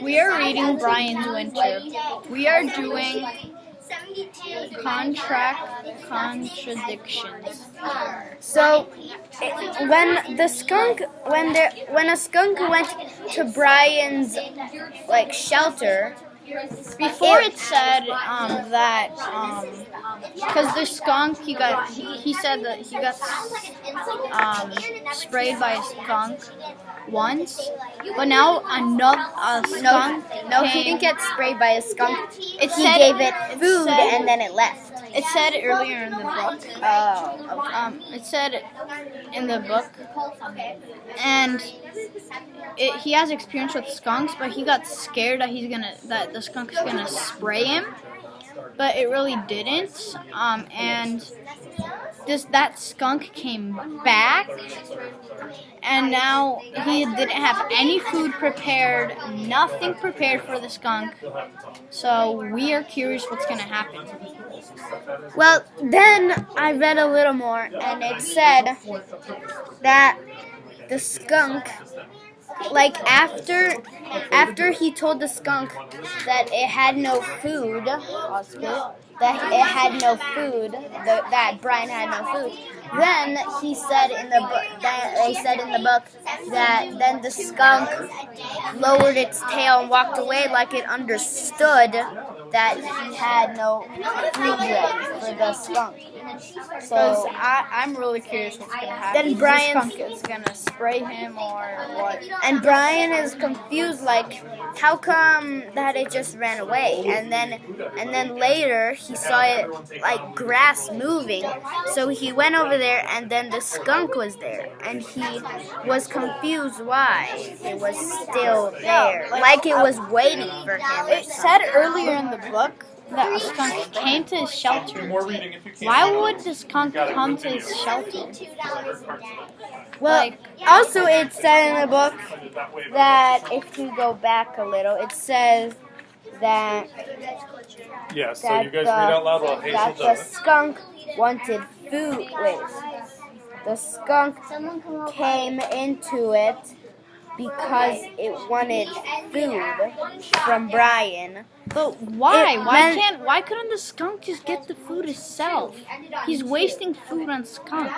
We are reading Brian's Winter. We are doing contract contradictions. So, when a skunk went to Brian's shelter, Before it said that because the skunk he said that he got sprayed by a skunk once, but now another skunk. No, he didn't get sprayed by a skunk. He said- gave it food and then it left. It said earlier in the book. It said in the book, and he has experience with skunks, but he got scared that the skunk is gonna spray him, but it really didn't. And that skunk came back, and now he didn't have any food prepared, nothing prepared for the skunk. So we are curious what's gonna happen. Well, then I read a little more, and it said that the skunk, after he told the skunk that it had no food, that Brian had no food, then he said in the book, that then the skunk lowered its tail and walked away like it understood that he had no food ready for the skunk. So I'm really curious what's gonna happen. Then Brian the skunk is gonna spray him or what? And Brian is confused, how come that it just ran away? And then later he saw it grass moving, so he went over there, and then the skunk was there, and he was confused why it was still there, it was waiting for him. It said earlier in the book that a skunk came to his shelter. Why would the skunk come to his shelter? Well, also it said in the book that if you go back a little, it says that yeah. So you guys read out loud while Hazel that does the it. skunk wanted food. The skunk came into it because it wanted food from Brian. But why? Why couldn't the skunk just get the food itself? He's wasting food on skunk.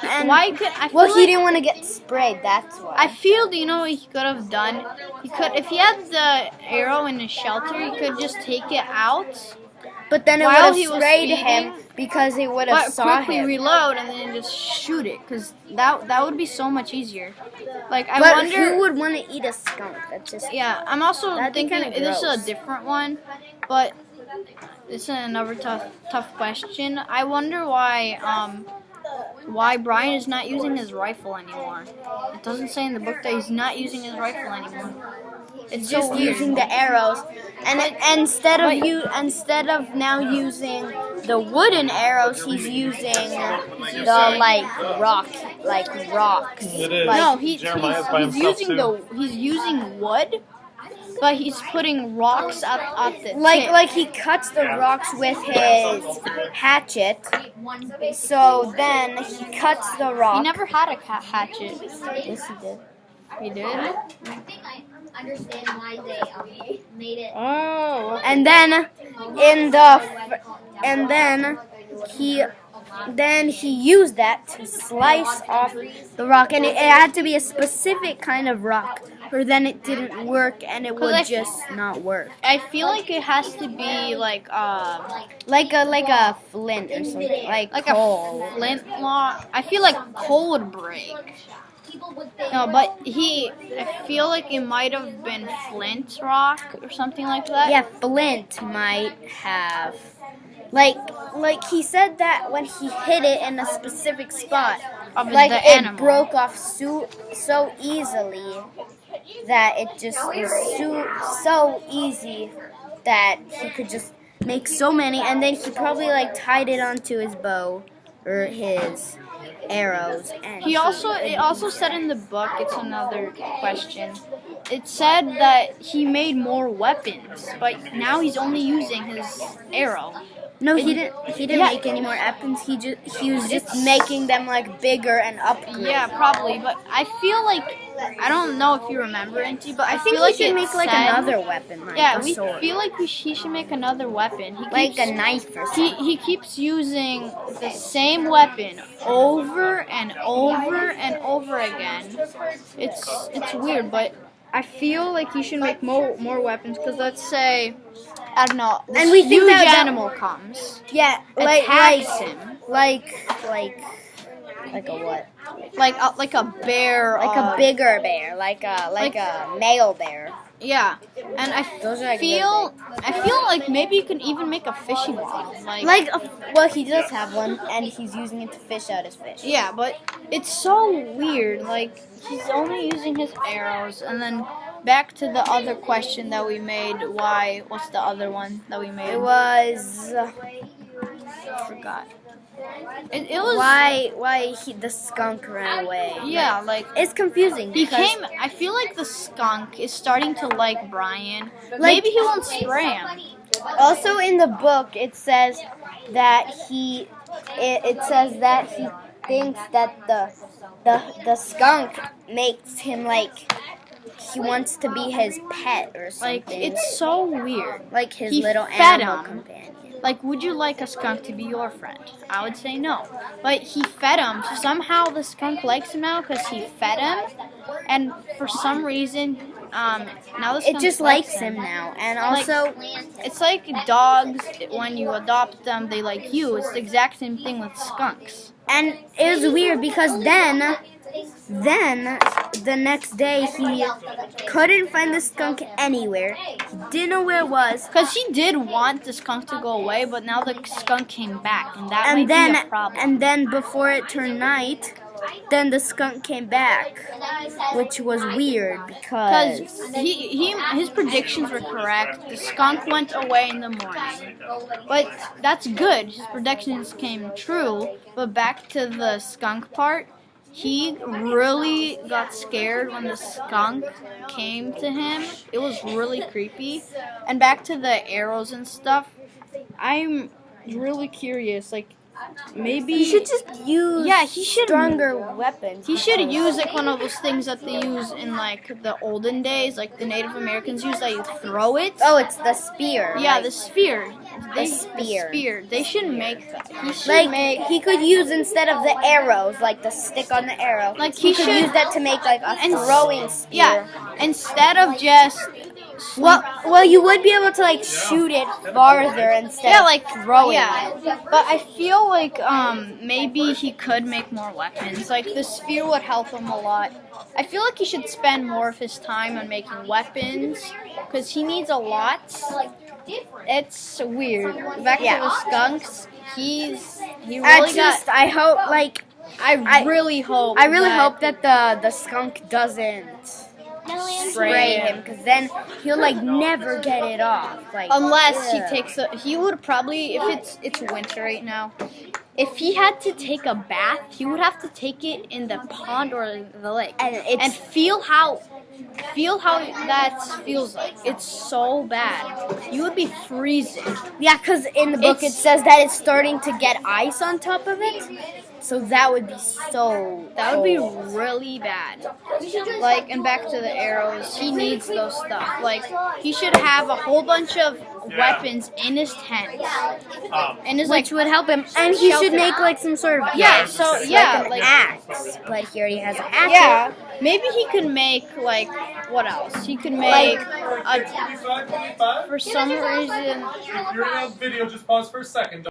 And why could he didn't want to get sprayed, that's why. I feel, you know what he could have done? If he had the arrow in his shelter, he could just take it out. But then it would have sprayed him because he would have saw quickly him. reload and then just shoot it, because that would be so much easier. I But wonder who would want to eat a skunk? That's just I'm also thinking kinda this is a gross. different one, but this is another tough question. I wonder why Brian is not using his rifle anymore. It doesn't say in the book that he's not using his rifle anymore. It's just so weird. using the arrows, and instead of now using the wooden arrows, he's using rocks. It is. No, Jeremiah's by he's himself using too. he's using wood, but he's putting rocks up the tip. He cuts the rocks with his hatchet. So then he cuts the rock. He never had a hatchet. Yes, he did. He did. I think I understand why they made it. Oh. And then he used that to slice off the rock, and it had to be a specific kind of rock, or then it didn't work, and it would just not work. I feel like it has to be like a flint or something, like coal. a flintlock. I feel like coal would break. No, but I feel like it might have been flint rock or something like that. Yeah, flint might have. He said that when he hit it in a specific spot, Of it the animal. broke off so easily that it just was so easy that he could just make so many, and then he probably tied it onto his bow or his arrows. And It also said in the book, it's another question. It said that he made more weapons, but now he's only using his arrow. No, he didn't. He didn't make any more weapons. He was just making them like bigger and upgraded. Yeah, probably. But I feel like I don't know if you remember, Auntie, but I think feel like he should it make like said, another weapon. Like yeah, a we sword. feel like he should make another weapon. He Like keeps, a knife or something. he keeps using the same weapon over and over and over again. It's weird, but I feel like he should make more weapons because let's say I don't know, this And we think huge that animal comes, attacks him, like a what? like a bear, Like a bigger bear, like a male bear. Yeah, and Those are like I feel like maybe you can even make a fishing rod. Well, he does have one, and he's using it to fish out his fish. Yeah, but it's so weird. Like he's only using his arrows, and then back to the other question that we made. What's the other one that we made? It was I forgot. It was why the skunk ran away. Yeah, like it's confusing. I feel like the skunk is starting to like Brian. Maybe he won't spray him. Also in the book, it says that he thinks that the skunk makes him like he wants to be his pet or something. Like it's so weird. Like his He little fed animal him. companion. Like, would you like a skunk to be your friend? I would say no. But he fed him. So somehow the skunk likes him now because he fed him. And for some reason, now the skunk It just likes him now. And also, it's like dogs, when you adopt them, they like you. It's the exact same thing with skunks. and it was weird because then the next day he couldn't find the skunk anywhere. He didn't know where it was. Because he did want the skunk to go away, but now the skunk came back. And that might be a problem. And then before it turned night, then the skunk came back, which was weird because his predictions were correct. The skunk went away in the morning, but that's good. His predictions came true. But back to the skunk part, he really got scared when the skunk came to him. It was really creepy. And back to the arrows and stuff, I'm really curious. Like, maybe he should just use stronger weapons. He should use like one of those things that they use in like the olden days, like the Native Americans use that you throw it. Oh, it's the spear. Yeah, the spear. The spear. They should make that. He could use instead of the arrows, like the stick on the arrow. Like he could use that to make like a throwing spear. Yeah, instead of just. Well, you would be able to like shoot it farther instead of throwing. Yeah, but I feel like maybe he could make more weapons. Like the spear would help him a lot. I feel like he should spend more of his time on making weapons because he needs a lot. It's weird. Back to the skunks. He really I really hope that the skunk doesn't spray him, because then he'll like never get it off. Like unless he takes he would probably, if it's winter right now, if he had to take a bath, he would have to take it in the pond or the lake and feel how that feels like. It's so bad. You would be freezing. Yeah, because in the book it says that it's starting to get ice on top of it. So that would be That would be really bad. Like, and back to the arrows, he needs those stuff. Like, he should have a whole bunch of weapons in his tent. Which would help him. And he should make like some sort of axe. Like an axe. But he already has an axe. Yeah. Maybe he could make like what else? He could make for some reason. If you're in a video, just pause for a second.